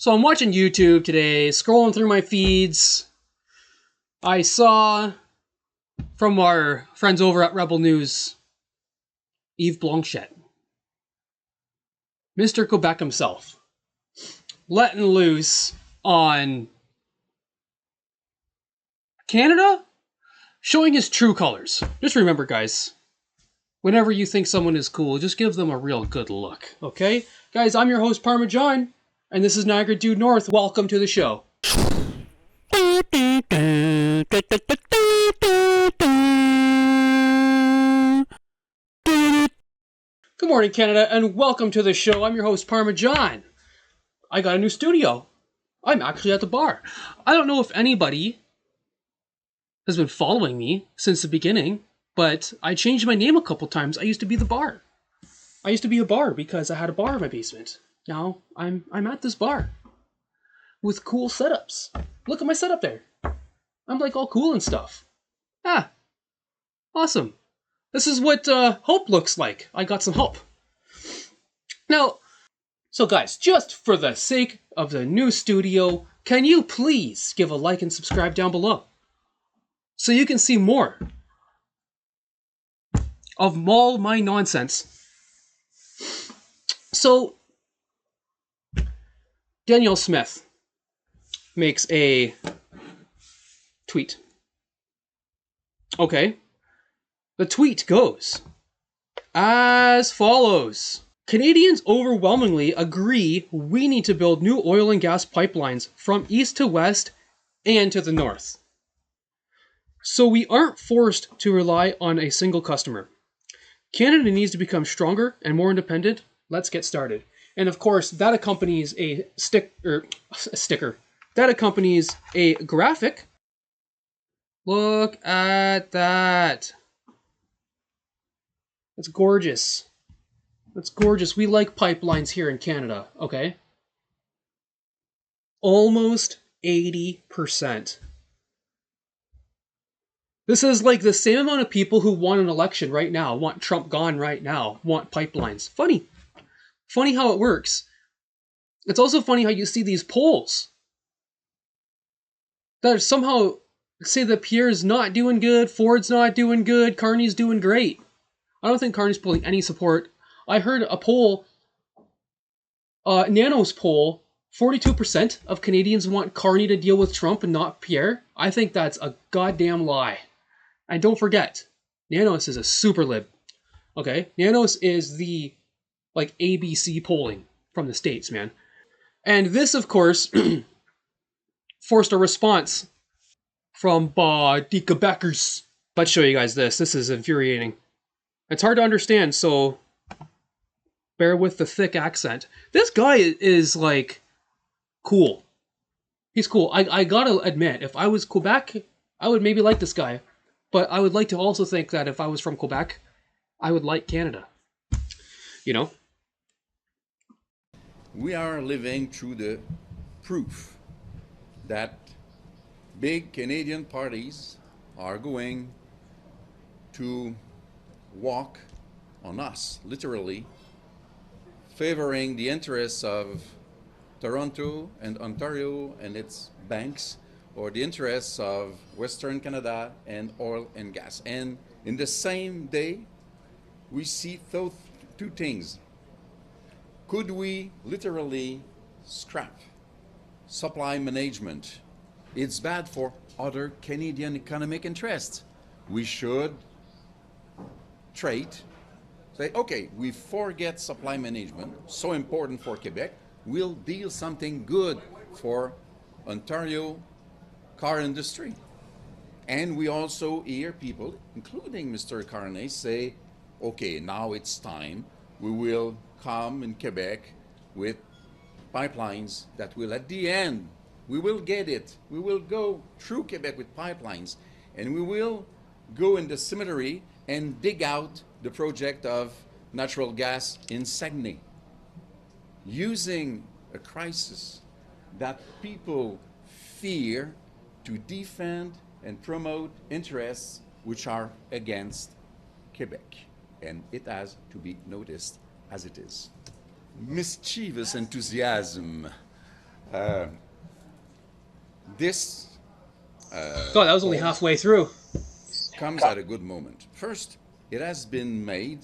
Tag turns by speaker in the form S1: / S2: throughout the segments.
S1: So I'm watching YouTube today, scrolling through my feeds. I saw from our friends over at Rebel News, Yves Blanchet, Mr. Quebec himself, letting loose on Canada, showing his true colors. Just remember, guys, whenever you think someone is cool, just give them a real good look, okay? Guys, I'm your host, PArmaJohn, and this is Niagara Due North. Welcome to the show. Good morning, Canada, and welcome to the show. I'm your host, PArmaJohn. I got a new studio. I'm actually at the bar. I don't know if anybody has been following me since the beginning, but I changed my name a couple times. I used to be the bar. I used to be a bar because I had a bar in my basement. Now I'm at this bar with cool setups. Look at my setup there. I'm like all cool and stuff. Ah, awesome. This is what hope looks like. I got some hope. Now, so guys, just for the sake of the new studio, can you please give a like and subscribe down below so you can see more of all my nonsense. So, Danielle Smith makes a tweet. Okay. The tweet goes as follows. Canadians overwhelmingly agree we need to build new oil and gas pipelines from east to west and to the north, so we aren't forced to rely on a single customer. Canada needs to become stronger and more independent. Let's get started. And of course, that accompanies a sticker. That accompanies a graphic. Look at that. That's gorgeous. That's gorgeous. We like pipelines here in Canada, okay? Almost 80%. This is like the same amount of people who won an election right now, want Trump gone right now, want pipelines. Funny. Funny how it works. It's also funny how you see these polls that somehow say that Pierre's not doing good, Ford's not doing good, Carney's doing great. I don't think Carney's pulling any support. I heard a poll, Nano's poll, 42% of Canadians want Carney to deal with Trump and not Pierre. I think that's a goddamn lie. And don't forget, Nanos is a super lib. Okay? Nanos is the, like, ABC polling from the States, man. And this, of course, forced a response from the Quebecers. Let's show you guys this. This is infuriating. It's hard to understand, so bear with the thick accent. This guy is, like, cool. He's cool. I gotta admit, if I was Quebec, I would maybe like this guy. But I would like to also think that if I was from Quebec, I would like Canada. You know?
S2: We are living through the proof that big Canadian parties are going to walk on us, literally, favoring the interests of Toronto and Ontario and its banks, or the interests of Western Canada and oil and gas. And in the same day, we see two things. Could we literally scrap supply management? It's bad for other Canadian economic interests. We should trade, say, okay, we forget supply management, so important for Quebec, we'll deal something good for Ontario car industry. And we also hear people, including Mr. Carney, say, okay, now it's time. We will come in Quebec with pipelines that will, at the end, we will get it. We will go through Quebec with pipelines, and we will go in the cemetery and dig out the project of natural gas in Saguenay, using a crisis that people fear to defend and promote interests which are against Quebec. And it has to be noticed as it is. Mischievous enthusiasm This
S1: God, that was only
S2: poll
S1: halfway through.
S2: comes at a good moment. First, it has been made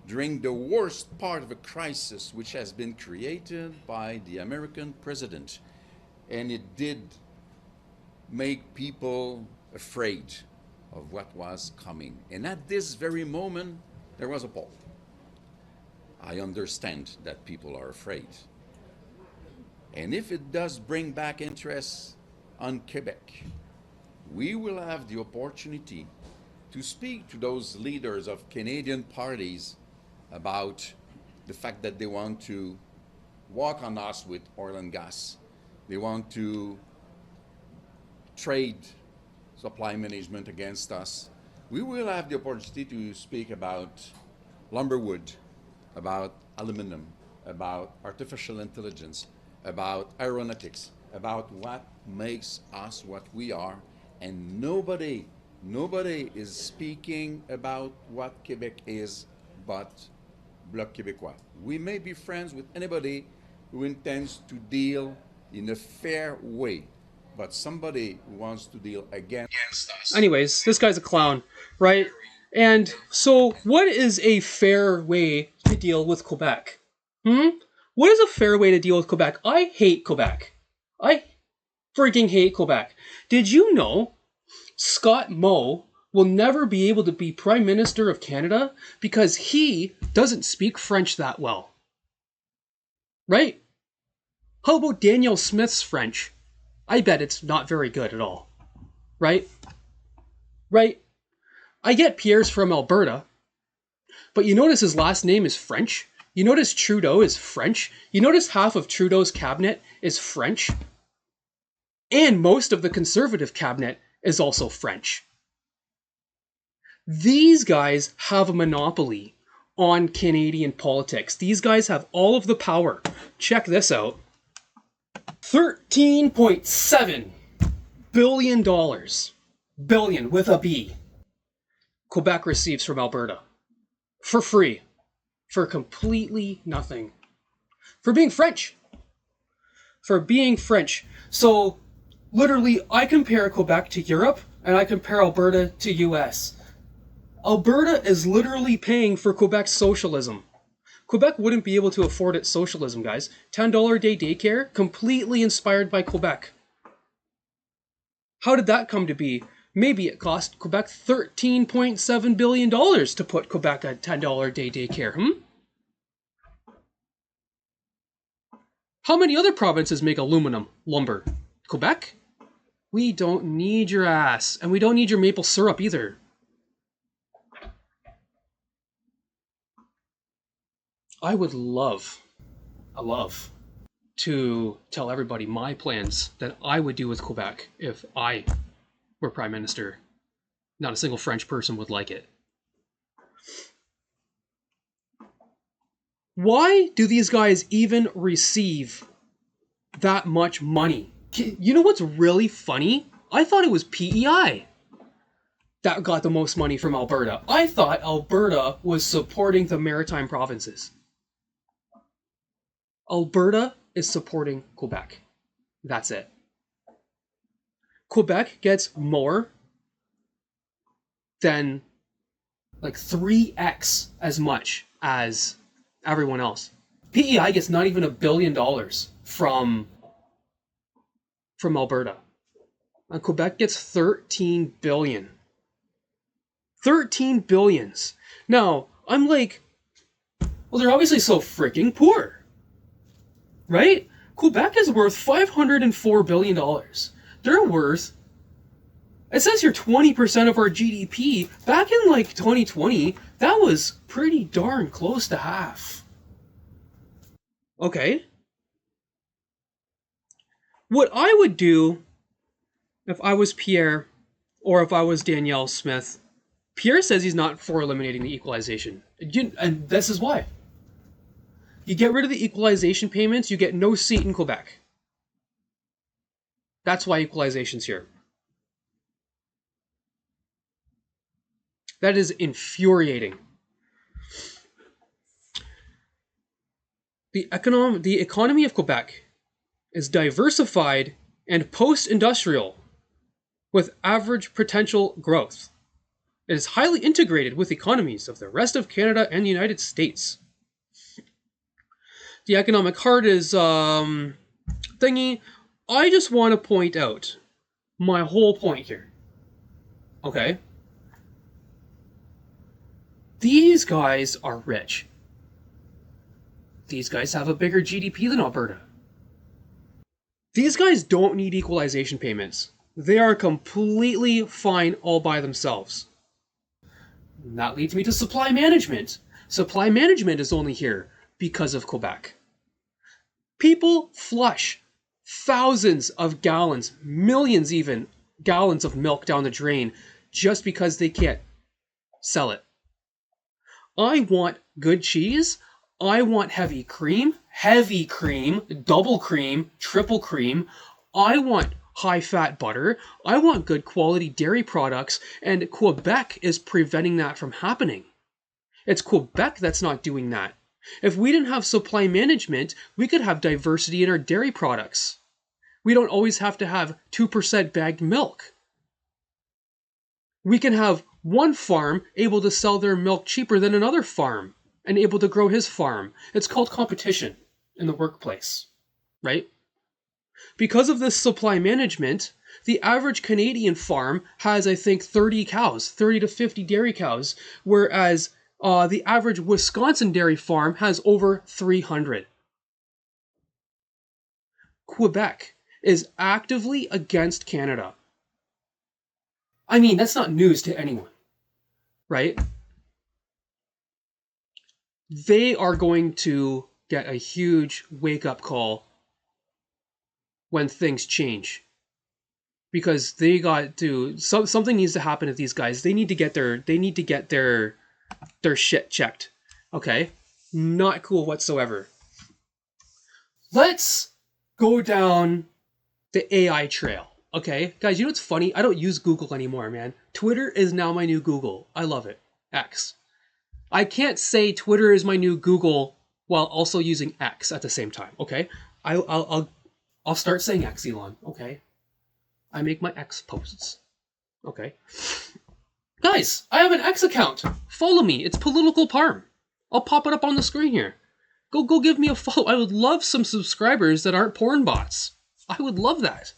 S2: during the worst part of a crisis which has been created by the American president. And it did make people afraid of what was coming. And at this very moment, there was a poll. I understand that people are afraid. And if it does bring back interest on Quebec, we will have the opportunity to speak to those leaders of Canadian parties about the fact that they want to walk on us with oil and gas. They want to trade supply management against us. We will have the opportunity to speak about lumberwood, about aluminum, about artificial intelligence, about aeronautics, about what makes us what we are. And nobody is speaking about what Quebec is but Bloc Québécois. We may be friends with anybody who intends to deal in a fair way, but somebody who wants to deal against us.
S1: Anyways, this guy's a clown, right? And so, what is a fair way to deal with Quebec? What is a fair way to deal with Quebec? I hate Quebec. I freaking hate Quebec. Did you know Scott Moe will never be able to be Prime Minister of Canada because he doesn't speak French that well? Right? How about Danielle Smith's French? I bet it's not very good at all. Right? Right? I get Pierre's from Alberta, but you notice his last name is French? You notice Trudeau is French? You notice half of Trudeau's cabinet is French? And most of the Conservative cabinet is also French. These guys have a monopoly on Canadian politics. These guys have all of the power. Check this out. $13.7 billion. Billion with a B. Quebec receives from Alberta. For free. For completely nothing. For being French. For being French. So, literally, I compare Quebec to Europe, and I compare Alberta to US. Alberta is literally paying for Quebec's socialism. Quebec wouldn't be able to afford its socialism, guys. $10 a day daycare, completely inspired by Quebec. How did that come to be? Maybe it cost Quebec $13.7 billion to put Quebec at $10 a day daycare, How many other provinces make aluminum, lumber? Quebec? We don't need your ass, and we don't need your maple syrup either. I would love to tell everybody my plans that I would do with Quebec if I were Prime Minister. Not a single French person would like it. Why do these guys even receive that much money? You know what's really funny? I thought it was PEI that got the most money from Alberta. I thought Alberta was supporting the maritime provinces. Alberta is supporting Quebec. That's it. Quebec gets more than like 3x as much as everyone else. PEI gets not even $1 billion from Alberta. And Quebec gets 13 billion. 13 billions. Now, I'm like, well, they're obviously so freaking poor. Right? Quebec is worth $504 billion. They're worth, it says here 20% of our GDP. Back in like 2020, that was pretty darn close to half. Okay. What I would do if I was Pierre or if I was Danielle Smith, Pierre says he's not for eliminating the equalization. And this is why. You get rid of the equalization payments, you get no seat in Quebec. That's why equalization's here. That is infuriating. The economy of Quebec is diversified and post-industrial with average potential growth. It is highly integrated with economies of the rest of Canada and the United States. The economic heart is thingy. I just want to point out my whole point here. Okay? These guys are rich. These guys have a bigger GDP than Alberta. These guys don't need equalization payments. They are completely fine all by themselves. And that leads me to supply management. Supply management is only here because of Quebec. People flush thousands of gallons, millions even, gallons of milk down the drain just because they can't sell it. I want good cheese. I want heavy cream, double cream, triple cream. I want high-fat butter. I want good quality dairy products, and Quebec is preventing that from happening. It's Quebec that's not doing that. If we didn't have supply management, we could have diversity in our dairy products. We don't always have to have 2% bagged milk. We can have one farm able to sell their milk cheaper than another farm and able to grow his farm. It's called competition in the workplace, right? Because of this supply management, the average Canadian farm has, I think, 30 cows, 30 to 50 dairy cows, whereas the average Wisconsin dairy farm has over 300. Quebec is actively against Canada. I mean, that's not news to anyone, right? They are going to get a huge wake-up call when things change. Because they got to something needs to happen to these guys. They need to get their shit checked. Okay? Not cool whatsoever. Let's go down the AI trail. Okay? Guys, you know what's funny? I don't use Google anymore, man. Twitter is now my new Google. I love it. X. I can't say Twitter is my new Google while also using X at the same time. Okay? I'll start saying X, Elon. Okay? I make my X posts. Okay? Guys, I have an X account. Follow me. It's Political Parm. I'll pop it up on the screen here. Go give me a follow. I would love some subscribers that aren't porn bots. I would love that.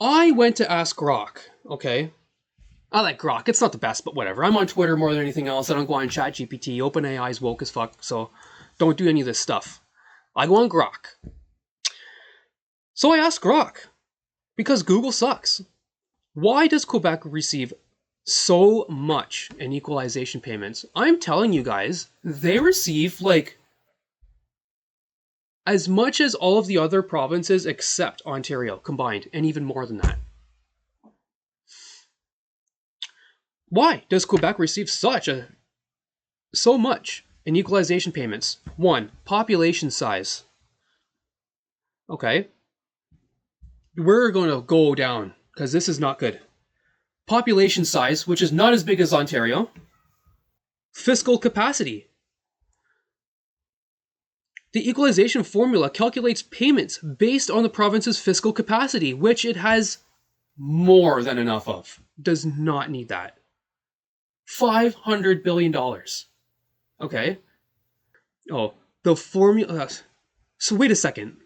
S1: I went to ask Grok. Okay? I like Grok. It's not the best, but whatever. I'm on Twitter more than anything else. I don't go on ChatGPT. OpenAI is woke as fuck, so don't do any of this stuff. I go on Grok. So I asked Grok, because Google sucks. Why does Quebec receive so much in equalization payments? I'm telling you guys, they receive like as much as all of the other provinces except Ontario combined, and even more than that. Why does Quebec receive so much in equalization payments? 1, population size. Okay. We're going to go down, because this is not good. Population size, which is not as big as Ontario. Fiscal capacity. The equalization formula calculates payments based on the province's fiscal capacity, which it has more than enough of. Does not need that. $500 billion. Okay. Oh, the formula. So wait a second.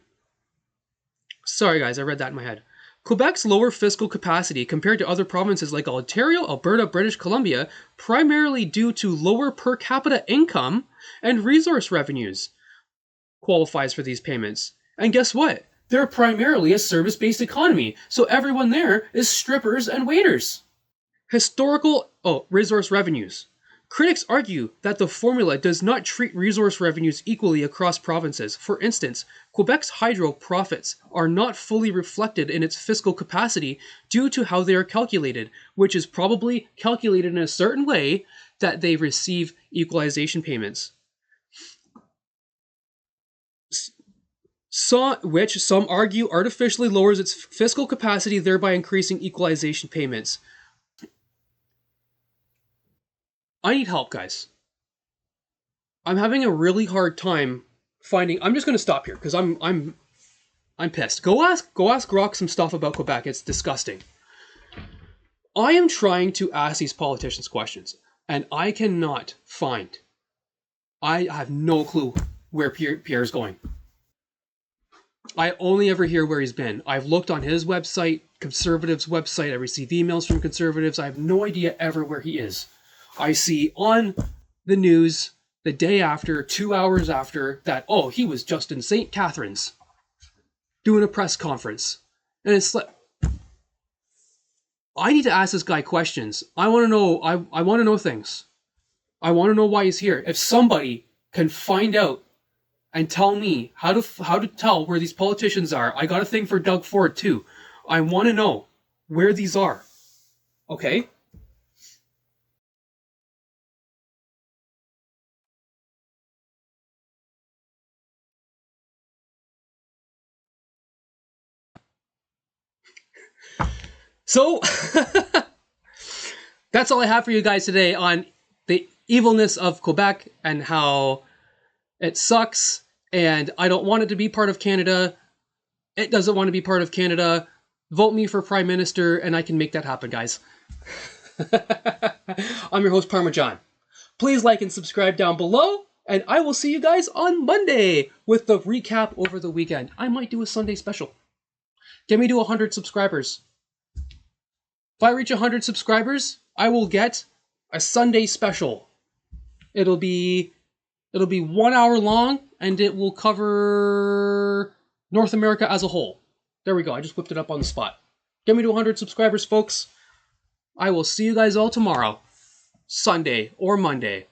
S1: Sorry guys, I read that in my head. Quebec's lower fiscal capacity compared to other provinces like Ontario, Alberta, British Columbia, primarily due to lower per capita income and resource revenues, qualifies for these payments. And guess what? They're primarily a service-based economy, so everyone there is strippers and waiters. Resource revenues. Critics argue that the formula does not treat resource revenues equally across provinces. For instance, Quebec's hydro profits are not fully reflected in its fiscal capacity due to how they are calculated, which is probably calculated in a certain way that they receive equalization payments. Which some argue artificially lowers its fiscal capacity, thereby increasing equalization payments. I need help, guys. I'm having a really hard time finding. I'm just going to stop here because I'm pissed. Go ask Grok some stuff about Quebec. It's disgusting. I am trying to ask these politicians questions, and I cannot find. I have no clue where Pierre's going. I only ever hear where he's been. I've looked on his website, Conservatives' website. I receive emails from Conservatives. I have no idea ever where he is. I see on the news the day after, 2 hours after, that, oh, he was just in St. Catharines doing a press conference. And it's like, I need to ask this guy questions. I want to know. I want to know things. I want to know why he's here. If somebody can find out and tell me how to tell where these politicians are, I got a thing for Doug Ford too. I want to know where these are. Okay? So, that's all I have for you guys today on the evilness of Quebec and how it sucks and I don't want it to be part of Canada. It doesn't want to be part of Canada. Vote me for Prime Minister and I can make that happen, guys. I'm your host, PArmaJohn. Please like and subscribe down below, and I will see you guys on Monday with the recap over the weekend. I might do a Sunday special. Get me to 100 subscribers. If I reach 100 subscribers, I will get a Sunday special. It'll be 1 hour long, and it will cover North America as a whole. There we go. I just whipped it up on the spot. Get me to 100 subscribers, folks. I will see you guys all tomorrow, Sunday or Monday.